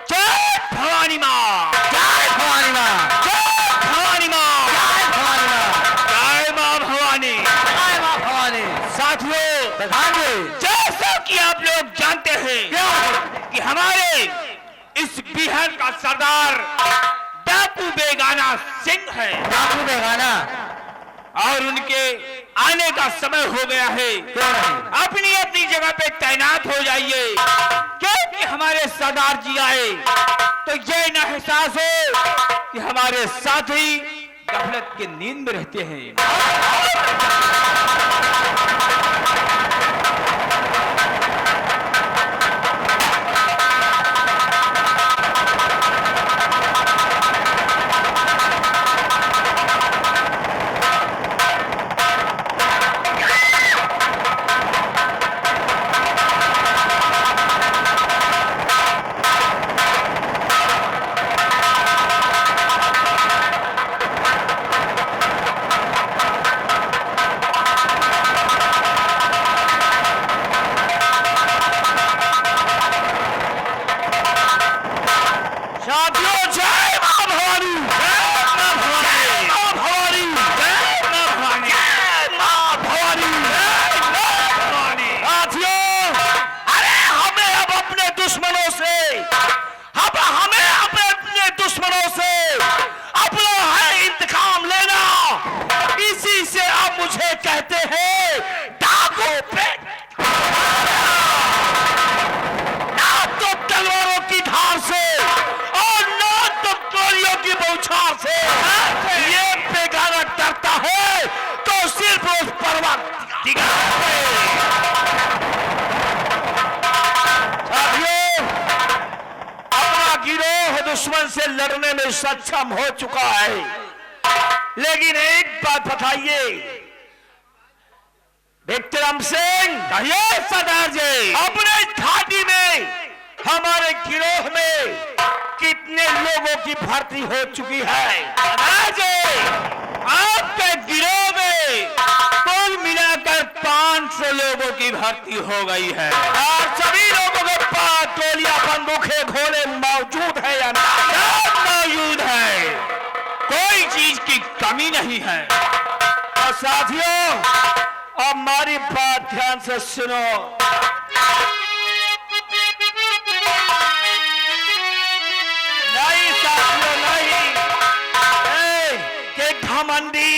जय भवानी माँ, जय भवानी माँ, जय भवानी माँ, जय भवानी माँ, जय माँ भवानी, जय माँ भवानी। साथियों, प्रधान जी, जैसा कि आप लोग जानते हैं कि हमारे इस बिहार का सरदार डाकू बेगाना सिंह है, डाकू बेगाना, और उनके आने का समय हो गया है। अपनी अपनी जगह पे तैनात हो जाइए, क्योंकि हमारे सरदार जी आए तो ये न एहसास हो कि हमारे साथी गफलत की नींद में रहते हैं। मुझे कहते हैं डाकू पेट, ना तो तलवारों की धार से और ना तो गोलियों की बौछार से ये बेगाना डरता है तो सिर्फ उस पर्वत अपना गिरोह दुश्मन से लड़ने में सक्षम हो चुका है, लेकिन एक बात बताइए विक्रम सिंह, कहिए सरदार जी, अपने घाटी में हमारे गिरोह में कितने लोगों की भर्ती हो चुकी है? सरदार जी, आपके गिरोह में कुल मिलाकर 500 लोगों की भर्ती हो गई है, और सभी लोगों के पास गोलियां, बंदूकें, घोड़े मौजूद है या नहीं? मौजूद है, कोई चीज की कमी नहीं है। और साथियों, अब हमारी बात ध्यान से सुनो। नहीं साथियों, नहीं के घमंडी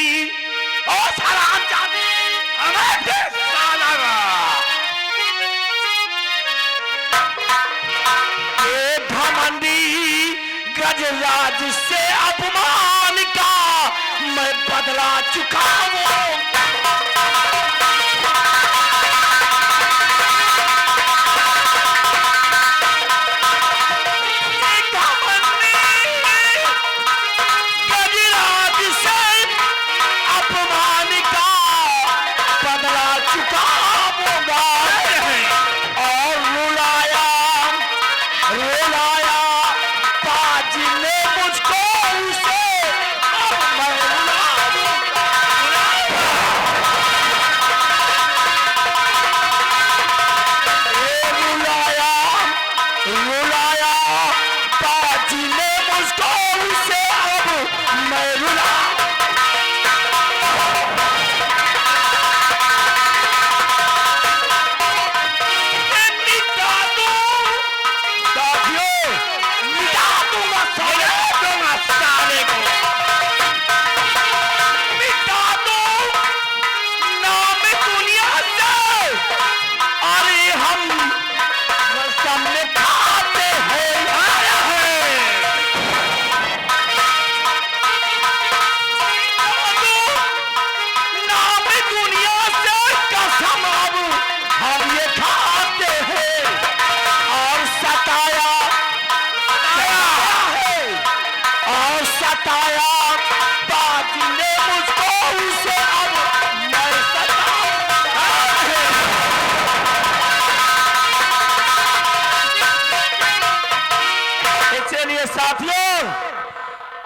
और सलाम जाने घमंडी गजराज से अपमान का मैं बदला चुका हूं।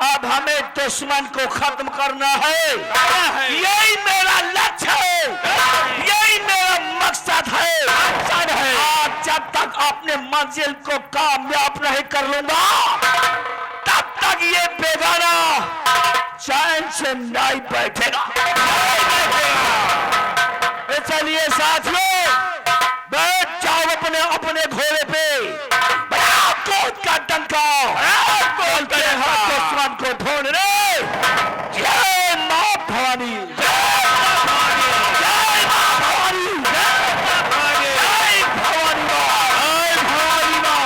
अब हमें दुश्मन को खत्म करना है, यही मेरा लक्ष्य है, यही मेरा मकसद है। आज मंजिल को कामयाब नहीं कर लूंगा तब तक ये बेगाना चैन से नहीं बैठेगा। चलिए साथियों, बैठ जाओ अपने अपने घोड़े पे, बड़ा कोट का डंका बोल के हाथ को स्वर्ण को ढूंढने। जय मां भवानी, जय मां भवानी, जय भवानी, जय भवानी मां, जय भवानी मां।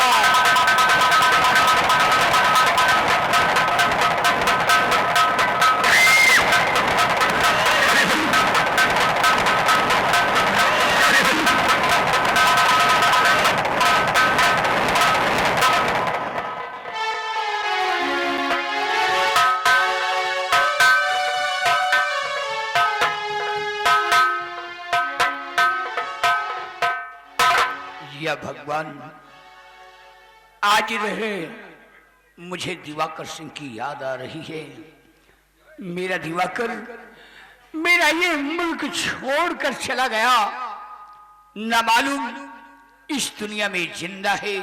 या भगवान, आज रहे मुझे दिवाकर सिंह की याद आ रही है। मेरा दिवाकर मेरा ये मुल्क छोड़कर चला गया, न मालूम इस दुनिया में जिंदा है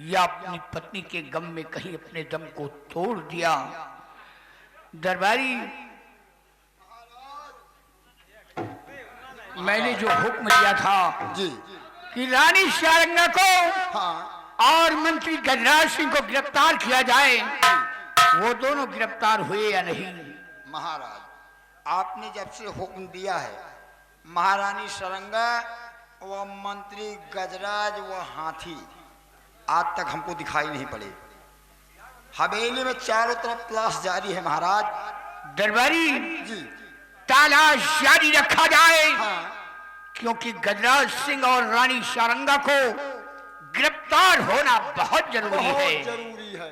या अपनी पत्नी के गम में कहीं अपने दम को तोड़ दिया। दरबारी, मैंने जो हुक्म दिया था जी कि रानी शारंगा को हाँ और मंत्री गजराज सिंह को गिरफ्तार किया जाए, वो दोनों गिरफ्तार हुए या नहीं? महाराज, आपने जब से हुक्म दिया है, महारानी सारंगा व मंत्री गजराज व हाथी आज तक हमको दिखाई नहीं पड़े। हवेली में चारों तरफ तलाश जारी है महाराज। दरबारी, जी तलाश जारी रखा जाए, हाँ क्योंकि गजराज सिंह और रानी शारंगा को गिरफ्तार होना बहुत जरूरी है। बहुत जरूरी है।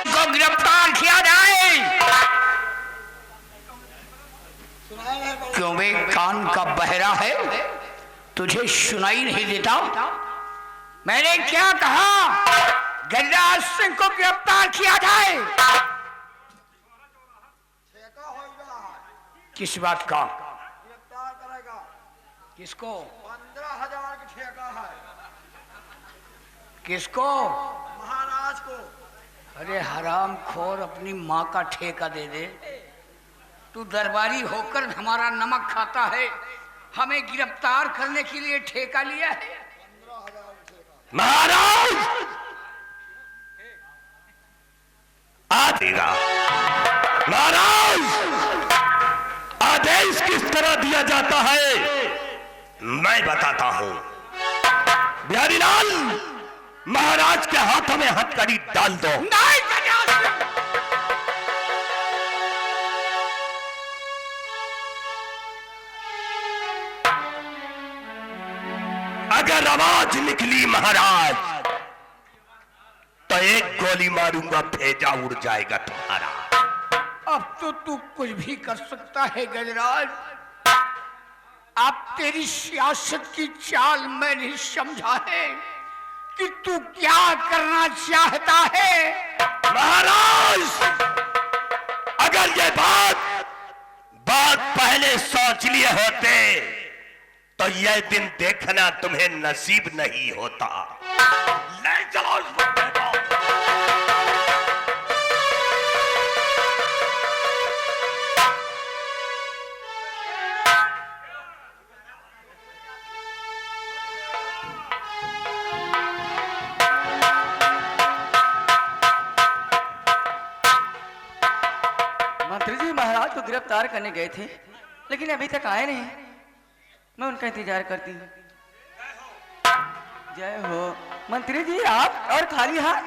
को गिरफ्तार किया जाए। सुनाई नहीं पड़- क्यों बे, कान का बहरा है, तुझे सुनाई नहीं देता? मैंने क्या कहा? गजराज सिंह को गिरफ्तार किया जाए। ठेका होगा, किस बात का? गिरफ्तार करेगा। किसको? 15,000 की ठेका है किसको? महाराज को। अरे हराम खोर, अपनी माँ का ठेका दे दे। तू दरबारी होकर हमारा नमक खाता है, हमें गिरफ्तार करने के लिए ठेका लिया है। महाराज आदेगा। महाराज, आदेश किस तरह दिया जाता है मैं बताता हूं। बिहारी लाल, महाराज के हाथों में हथकड़ी डाल दो। नहीं गजराज सिंह! अगर आवाज निकली महाराज तो एक गोली मारूंगा, भेजा उड़ जाएगा तुम्हारा। अब तो तू कुछ भी कर सकता है गजराज। अब तेरी सियासत की चाल मैंने समझा है कि तू क्या करना चाहता है। महाराज, अगर ये बात पहले सोच लिए होते तो यह दिन देखना तुम्हें नसीब नहीं होता। ले चलो इस बंदे को। मंत्री जी महाराज को गिरफ्तार करने गए थे, लेकिन अभी तक आए नहीं। मैं उनका इंतजार करती हूँ। जय हो मंत्री जी, आप और खाली हाथ।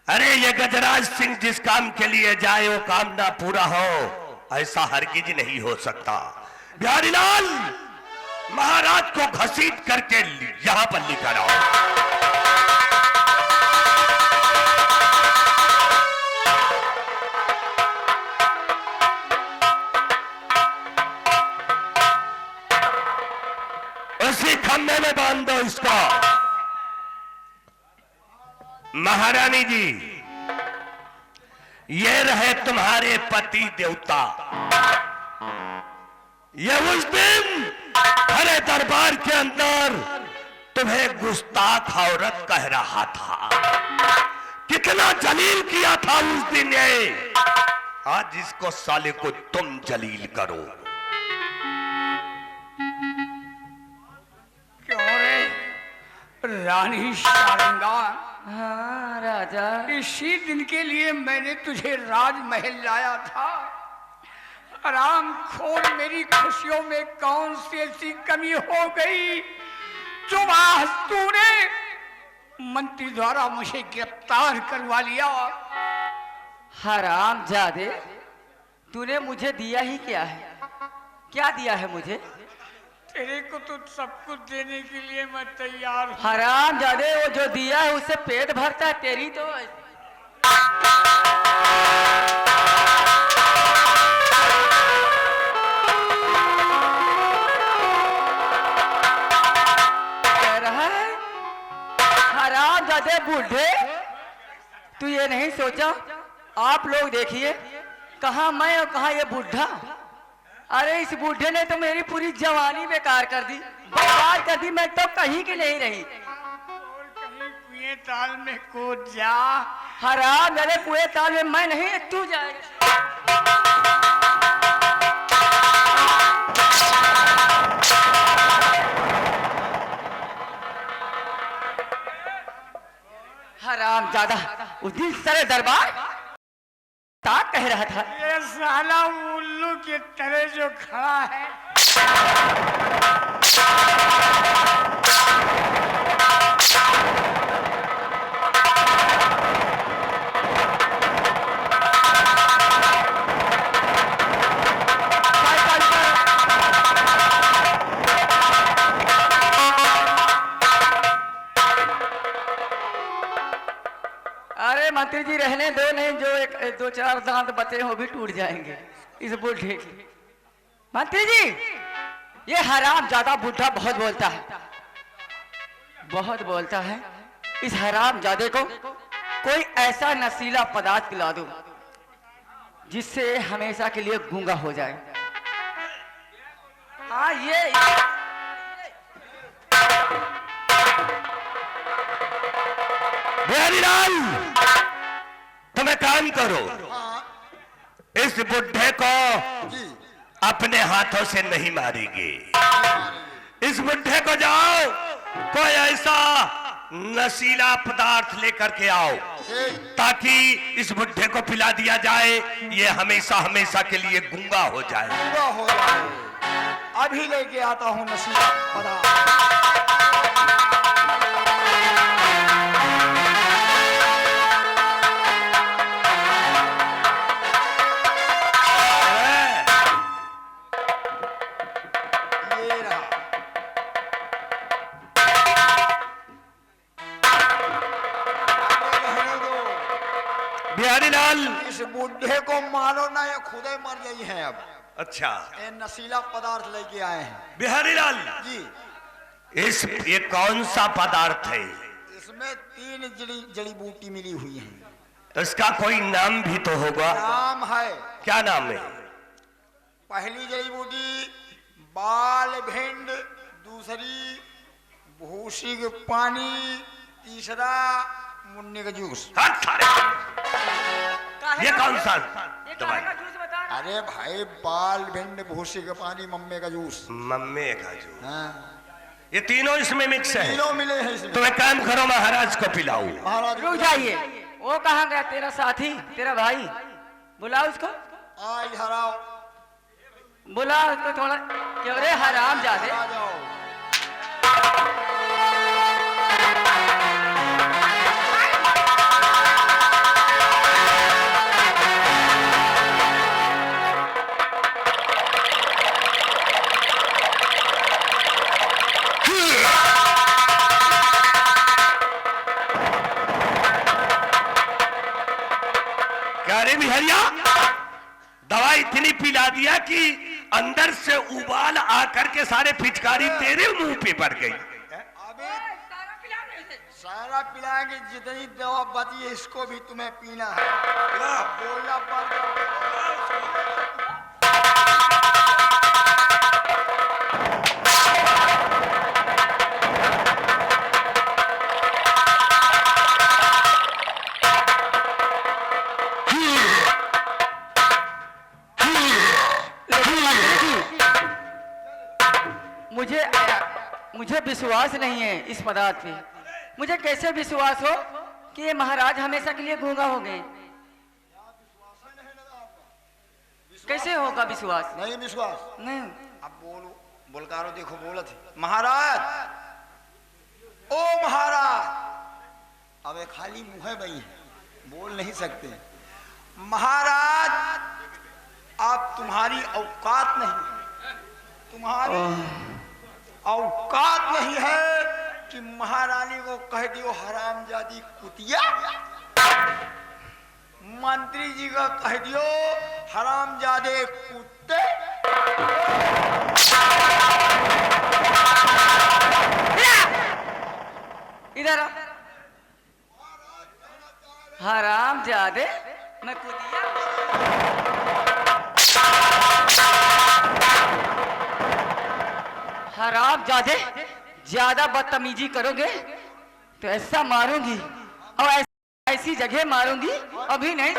अरे ये गजराज सिंह जिस काम के लिए जाए वो काम ना पूरा हो, ऐसा हरगिज नहीं हो सकता। बिहारी लाल, महाराज को घसीट करके यहां पर लेकर आओ। उसी खम्भे में बांध दो इसको। महारानी जी, ये रहे तुम्हारे पति देवता। ये उस दिन भरे दरबार के अंदर तुम्हें गुस्ताख औरत कह रहा था। कितना जलील किया था उस दिन ये। आज इसको साले को तुम जलील करो। क्यों रे रानी सारंगा? हाँ राजा, इसी दिन के लिए मैंने तुझे राजमहल लाया था। आराम खोर, मेरी खुशियों में कौन सी ऐसी कमी हो गई जो आज तूने मंत्री द्वारा मुझे गिरफ्तार करवा लिया? हराम जादे, तूने मुझे दिया ही क्या है? क्या दिया है मुझे? तेरे को तो सब कुछ देने के लिए मैं तैयार हूँ। हराम जादे, वो जो दिया है उससे पेट भरता है, तेरी तो कह रहा है। हराम जादे बूढ़े, तू ये नहीं सोचा? आप लोग देखिए, कहाँ मैं और कहाँ ये बूढ़ा। अरे इस बूढ़े ने तो मेरी पूरी जवानी बेकार कर दी, बर्बाद कर दी। मैं तो कहीं की नहीं रही। और कहीं कुएं ताल में कूद जा। हराम मेरे कुएं ताल में मैं नहीं, तू जाएगा। हराम ज्यादा, उस दिन सरे दरबार ताक कह रहा था। ये साला उल्लू के तरह जो खड़ा है, अरे मंत्री जी रहने दो, नहीं जो एक दो चार दांत बचे हैं वो भी टूट जाएंगे इस बूढ़े के। मंत्री जी, ये हराम ज्यादा बूढ़ा बहुत बोलता है, बहुत बोलता है। इस हराम जादे को कोई ऐसा नशीला पदार्थ पिला दो जिससे हमेशा के लिए गूंगा हो जाए। हाँ ये बिहारी लाल, तुम एक काम करो, हाँ इस बुढ़े को जी, अपने हाथों से नहीं मारेंगे। मारेंगे। इस बुढ़े को जाओ, कोई ऐसा नशीला पदार्थ लेकर के आओ ठीक, ताकि इस बुढ़े को पिला दिया जाए, ये हमेशा हमेशा के लिए गूंगा हो जाए। पूरा हो जाए। अभी लेके आता हूँ नसीब पदार्थ। ये रहा। रहने दो। बिहारी लाल, इस बूढ़े को मारो ना, ये खुद ही मर गई हैं अब। अच्छा ये नशीला पदार्थ लेके आए हैं बिहारी लाल, जी। ये कौन सा पदार्थ है? इसमें 3 जड़ी बूटी मिली हुई है। इसका कोई नाम भी तो होगा। नाम है, क्या नाम है? पहली जड़ी बूटी बाल भिंड, दूसरी भूसी के पानी, तीसरा मुन्ने का जूस। हट साले! ये कौन सा दवाई? अरे भाई, बाल भिंड, भूसी के पानी, मम्मे का जूस। मम्मे का जो, हाँ, ये तीनों इसमें मिक्स है। तीनों मिले हैं इसमें। तुम एक काम करो, महाराज को पिलाओ। महाराज रुक जाइए, वो कहाँ गया तेरा साथी, तेरा भाई? बुलाओ उसको, आज हराओ, बुलाओ उसको थोड़ा। क्यों रे हराम जादे, आ जाओ। क्या रे बिहारिया, दवा इतनी पिला दिया कि अंदर से उबाल आकर के सारे पिचकारी तेरे मुंह पे पड़ गई। अभी सारा पिलाएंगे, जितनी दवा बची है इसको भी तुम्हें पीना है। बोलना पड़ मुझे विश्वास नहीं है इस पदार्थ पे। मुझे कैसे विश्वास हो कि ये महाराज हमेशा के लिए गूंगा हो गए? कैसे होगा विश्वास? नहीं विश्वास नहीं। अब बोलो, बोलकारो देखो बोलत है महाराज, ओ महाराज। अब खाली मुँह बई है, बोल नहीं सकते। महाराज आप तुम्हारी औकात नहीं है, तुम्हारी औकात नहीं है कि महारानी को कह दियो हरामजादी कुतिया। मंत्री जी का कह दियो हरामजादे कुत्ते। इधर आ। हरामजादे मैं कुतिया? हरामजादे, ज्यादा बदतमीजी करोगे तो ऐसा मारूंगी और ऐसी जगह मारूंगी अभी नहीं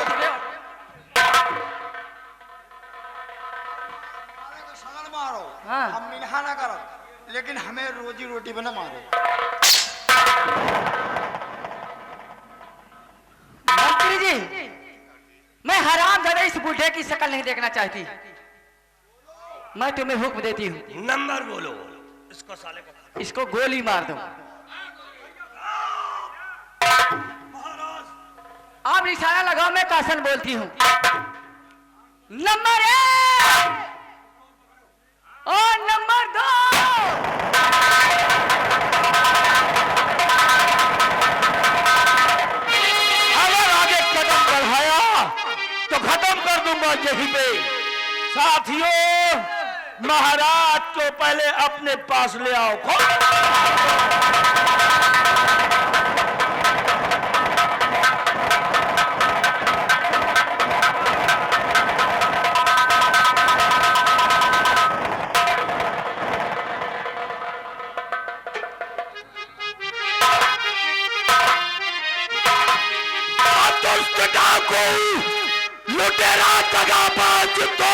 मारो। हाँ। हम मिनहा ना करो, लेकिन हमें रोजी रोटी बना मारो। मंत्री जी, मैं हरामजादे इस बूढ़े की शक्ल नहीं देखना चाहती। मैं तुम्हें हुक्म देती हूँ, नंबर बोलो, इसको साले को इसको गोली मार दो। आप निशाना लगाओ, मैं कासन बोलती हूँ। नंबर 1 और नंबर 2। अगर आगे कदम बढ़ाया तो खत्म कर दूंगा यहीं पे। साथियों, महाराज को पहले अपने पास ले आओ। लुटेरा दगाबाज तो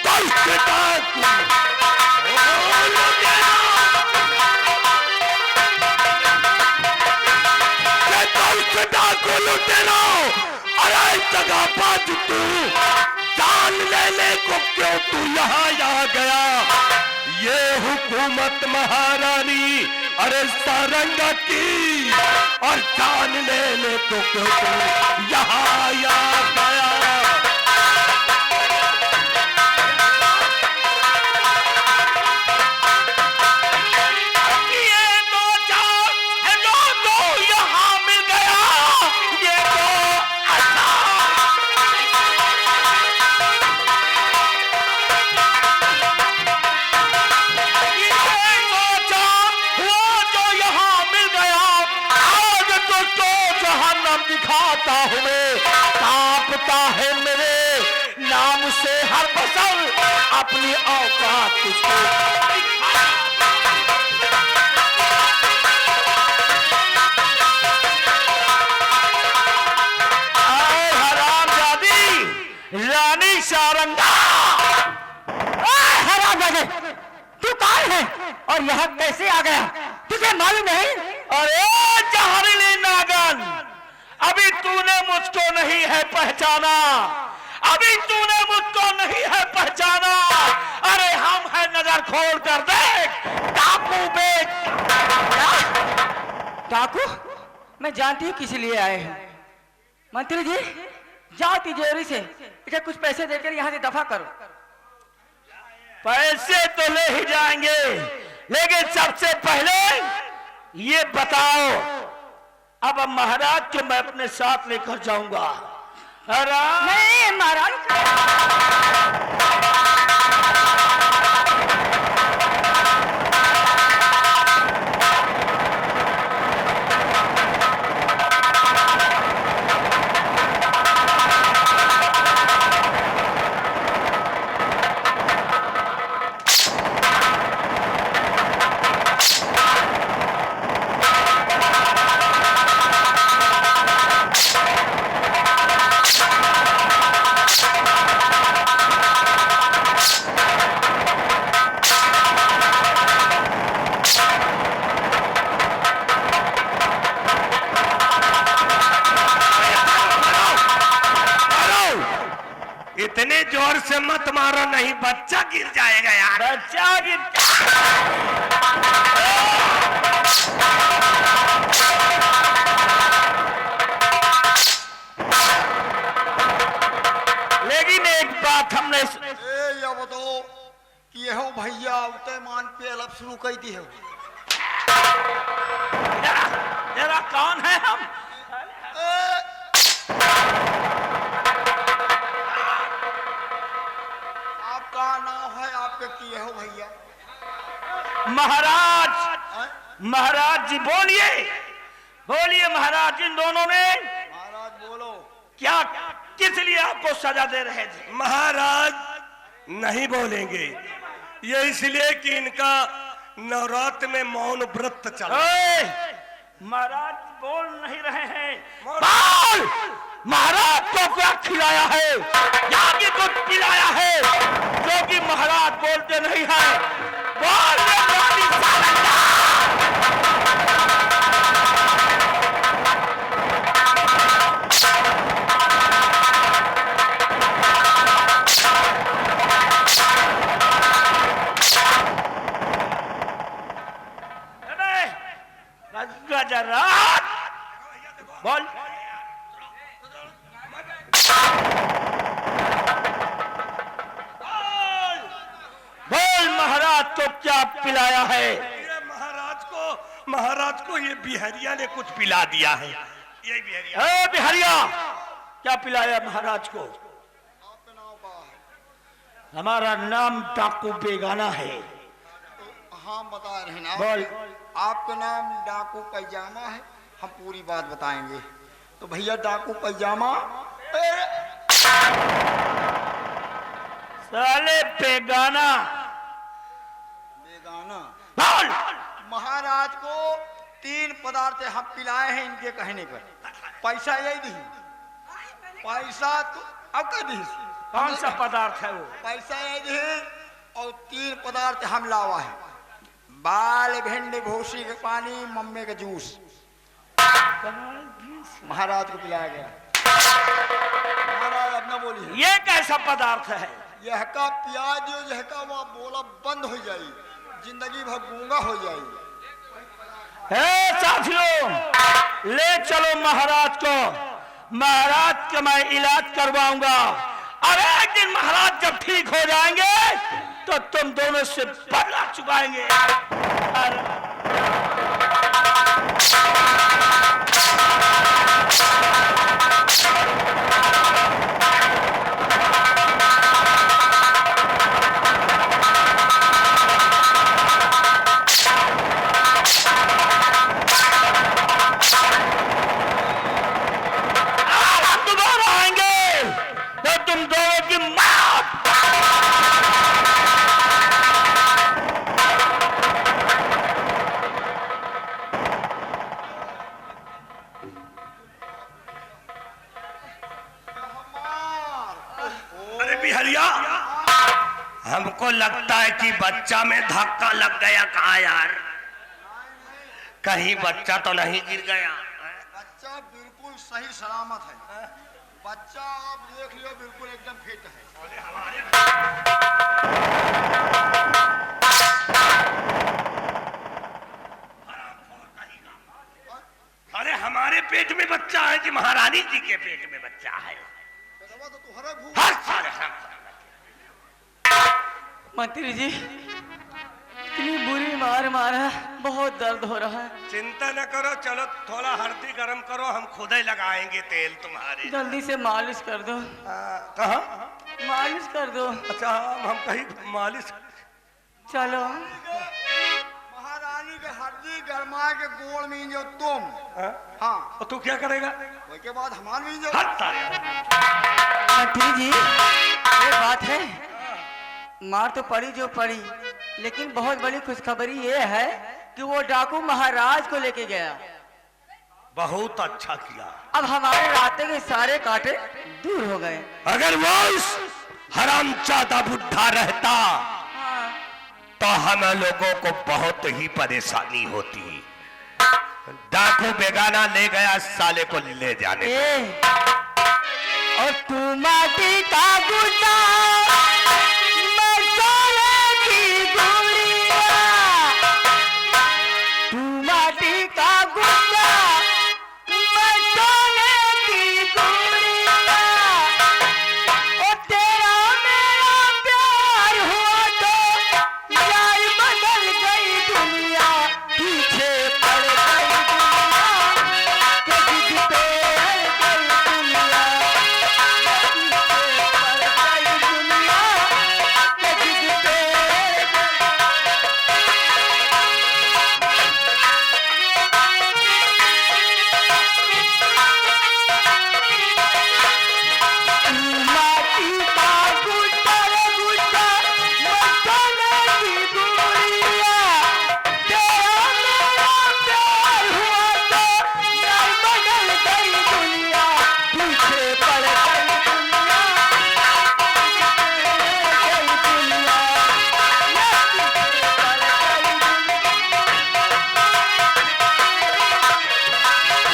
दुष्ट डाकू, डाकू लुटेरा। अरे दगाबाज तू, जान लेने को क्यों तू यहाँ आ गया? ये हुकूमत महारानी अरे सारंगा की, और जान लेने को क्यों तू यहाँ आ गया? दिखाता हूँ मैं, कांपता है मेरे नाम से हर बसर, अपनी औकात तुझको। हरामजादी रानी सारंगा। हरामजादे, तू कौन है और यहाँ कैसे आ गया? तुझे मालूम नहीं? अरे जहरीली नागन, अभी तूने मुझको नहीं है पहचाना, अभी तूने मुझको नहीं है पहचाना। अरे हम है, नजर खोल कर देख, डाकू बेच। डाकू? मैं जानती हूँ किस लिए आए हैं। मंत्री जी, जाओ तिजोरी से इसे कुछ पैसे देकर यहाँ से दफा करो। पैसे तो ले ही जाएंगे, लेकिन सबसे पहले ये बताओ, अब महाराज को मैं अपने साथ लेकर जाऊंगा। नहीं महाराज, मत मारो, नहीं बच्चा गिर जाएगा यार। बच्चा गिर लेकिन एक बात हमने ये बताओ कि ये हो भैया उते मान पे अलग शुरू कर दी है। जरा कौन है हम? आपका नाम है, आपके किए हो भैया? महाराज, महाराज जी बोलिए, बोलिए महाराज। इन दोनों ने महाराज बोलो। क्या, किस लिए आपको सजा दे रहे थे? महाराज नहीं बोलेंगे, ये इसलिए कि इनका नवरात्र में मौन व्रत चल। महाराज बोल नहीं रहे हैं। बोल, महाराज को क्या खिलाया है या कि कुछ पिलाया है जो कि महाराज बोलते नहीं है? बोल रानी सारंगा। गजराज बोल। बोल महाराज को क्या पिलाया है? महाराज को ये बिहरिया ने कुछ पिला दिया है। ये बिहरिया। ए बिहरिया, क्या पिलाया महाराज को? हमारा नाम डाकू बेगाना है। हाँ बता रहे ना। बोल। आपका नाम डाकू पैजामा है, हम पूरी बात बताएंगे। तो भैया डाकू पैजामा साले बेगाना। बेगाना बोल। महाराज को 3 पदार्थ हम पिलाए हैं इनके कहने पर। पैसा यही दी, पैसा तो अब कर दी। कौन सा पदार्थ है वो? पैसा यही दी और 3 पदार्थ हम लावा है। बाल भिंडी भूसी के पानी, मम्मी का जूस महाराज को पिलाया गया। महाराज अपना बोलिए। ये कैसा पदार्थ है? यह का प्याज जो यह का वो बोला बंद हो जाए, जिंदगी भर गूंगा हो जाए। हे साथियों, ले चलो महाराज को। महाराज का मैं इलाज करवाऊंगा और एक दिन महाराज जब ठीक हो जाएंगे तो तुम दोनों से बदला चुकाएंगे। दोबारा आएंगे तो तुम दोनों की मौत। अरे बिहरिया, हमको लगता है कि बच्चा में धक्का लग गया। कहाँ यार, कहीं बच्चा तो नहीं गिर गया? बच्चा बिल्कुल सही सलामत है। बच्चा आप देख लियो बिल्कुल एकदम फिट है। अरे हमारे पेट में बच्चा है कि महारानी जी के पेट में बच्चा है? तो तुम्हारा भूख हर साल मंत्री जी, इतनी बुरी मार मारा, बहुत दर्द हो रहा है। चिंता न करो, चलो थोड़ा हल्दी गरम करो, हम खुद ही लगाएंगे तेल तुम्हारे। जल्दी से मालिश कर दो। कहाँ? मालिश कर दो। अच्छा, हम कहीं मालिश। चलो। महारानी के हड्डी गरमा के गोड़ में जो तुम। हाँ, और तू क्या करेगा? उसके बाद हमारे में जो हर साल मंत्री जी, ये बात है, मार तो पड़ी जो पड़ी, लेकिन बहुत बड़ी खुशखबरी ये है कि वो डाकू महाराज को लेके गया। बहुत अच्छा किया। अब हमारे रास्ते के सारे कांटे दूर हो गए। अगर वो इस हरामजादा बुढ़ा रहता हाँ। तो हम लोगों को बहुत ही परेशानी होती। डाकू बेगाना ले गया, साले को ले जाने। और तू माटी का गुदा